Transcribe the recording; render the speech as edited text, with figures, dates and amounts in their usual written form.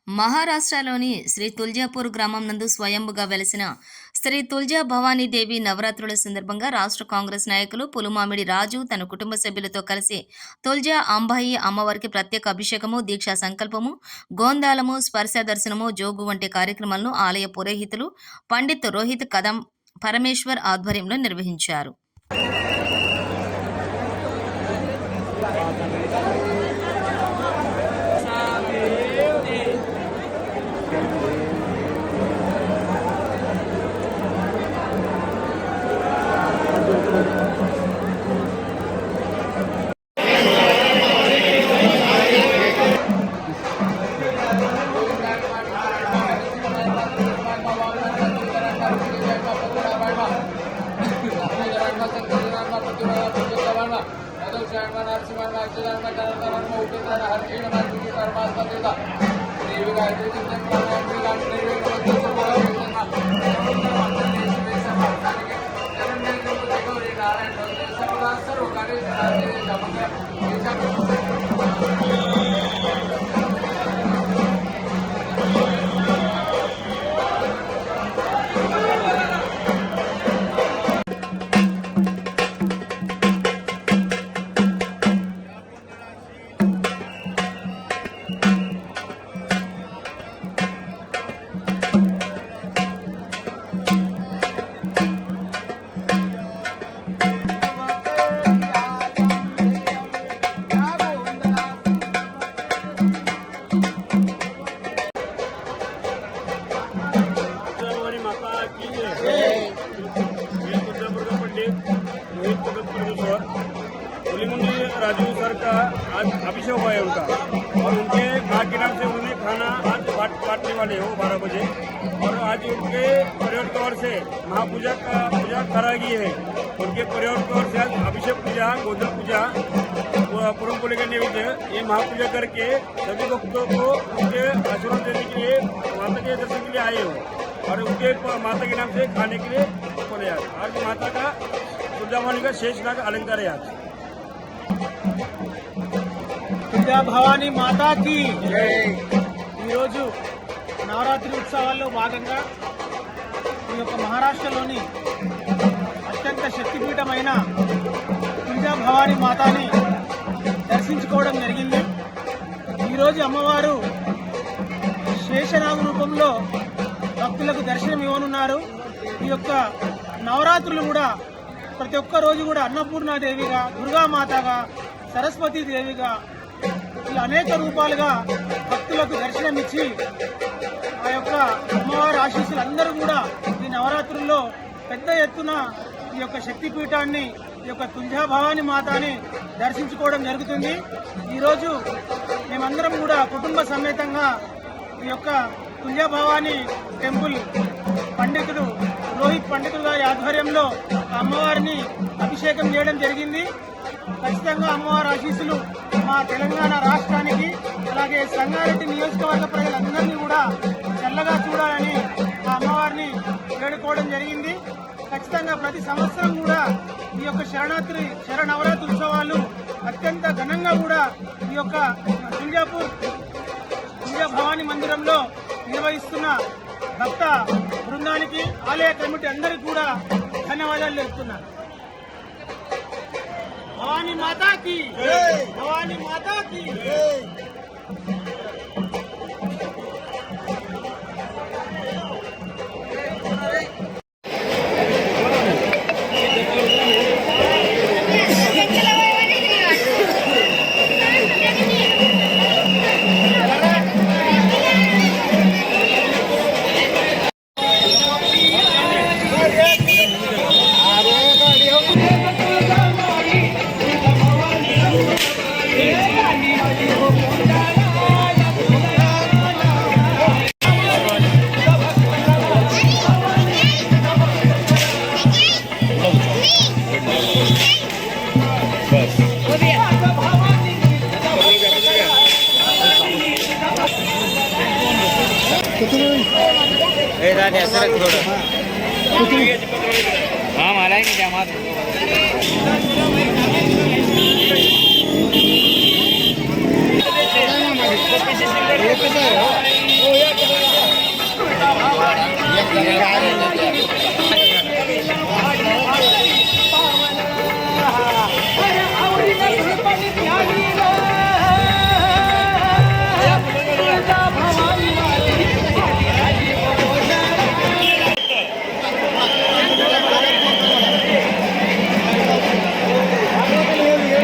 మహారాష్ట్రలోని శ్రీ తుల్జాపూర్ గ్రామం నందు స్వయంభుగా వెలిసిన శ్రీ తుల్జా భవానీదేవి నవరాత్రుల సందర్భంగా రాష్ట్ర కాంగ్రెస్ నాయకులు పులుమామిడి రాజు తన కుటుంబ సభ్యులతో కలిసి తుల్జా అంబాయి అమ్మవారికి ప్రత్యేక అభిషేకము, దీక్షా సంకల్పము, గోందాలము, స్పర్శ దర్శనము, జోగు వంటి కార్యక్రమాలను ఆలయ పురోహితులు పండిత్ రోహిత్ కదం పరమేశ్వర్ ఆధ్వర్యంలో నిర్వహించారు. राजू सर का आज अभिषेक हुआ है उनका, और उनके माँ के नाम से उन्होंने खाना आज बांटने वाले हो 12 बजे। और आज उनके परिवार की ओर से महापूजा का पूजा करा गई है। उनके परिवार की ओर से आज अभिषेक पूजा, गोदा पूजा, पुरम पोले का नैवेद्य, ये महापूजा करके सभी भक्तों को उनके आशीर्वाद देने के लिए माता के दर्शन के लिए आए हो, और उनके माता के नाम से खाने के लिए बोले। आज माता का तुलजा भवानी का शेष नाग अलंकार है। आज తుల్జా భవానీ మాతాకి ఈరోజు నవరాత్రి ఉత్సవాల్లో భాగంగా ఈ యొక్క మహారాష్ట్రలోని అత్యంత శక్తిపీఠమైన తుల్జా భవానీ మాతాని దర్శించుకోవడం జరిగింది. ఈరోజు అమ్మవారు శేషనాగు రూపంలో భక్తులకు దర్శనం ఇవ్వనున్నారు. ఈ యొక్క నవరాత్రులు కూడా ప్రతి ఒక్క రోజు కూడా అన్నపూర్ణాదేవిగా, దుర్గామాతగా, సరస్వతీదేవిగా ఇలా అనేక రూపాలుగా భక్తులకు దర్శనమిచ్చి ఆ యొక్క అమ్మవారి ఆశీస్సులు అందరూ కూడా ఈ నవరాత్రుల్లో పెద్ద ఎత్తున ఈ యొక్క శక్తిపీఠాన్ని, ఈ యొక్క తుల్జా భవానీ మాతాని దర్శించుకోవడం జరుగుతుంది. ఈరోజు మేమందరం కూడా కుటుంబ సమేతంగా ఈ యొక్క తుల్జా భవానీ టెంపుల్ పండితుడు రోహిత్ పండితుడు గారి ఆధ్వర్యంలో అమ్మవారిని అభిషేకం చేయడం జరిగింది. ఖచ్చితంగా అమ్మవారి ఆశీస్సులు మా తెలంగాణ రాష్ట్రానికి, అలాగే సంగారెడ్డి నియోజకవర్గ ప్రజలందరినీ కూడా చల్లగా చూడాలని ఆ అమ్మవారిని వేడుకోవడం జరిగింది. ఖచ్చితంగా ప్రతి సంవత్సరం కూడా ఈ యొక్క శరణవరాత్రి ఉత్సవాలు అత్యంత ఘనంగా కూడా ఈ యొక్క తుల్జా భవానీ మందిరంలో నిర్వహిస్తున్న భక్త బృందానికి, ఆలయ కమిటీ అందరికీ కూడా ధన్యవాదాలు తెలుపుతున్నారు. భవానీ మాతాకి, భవానీ మాతాకి. हाँ माला ही नहीं जमात एक కానీ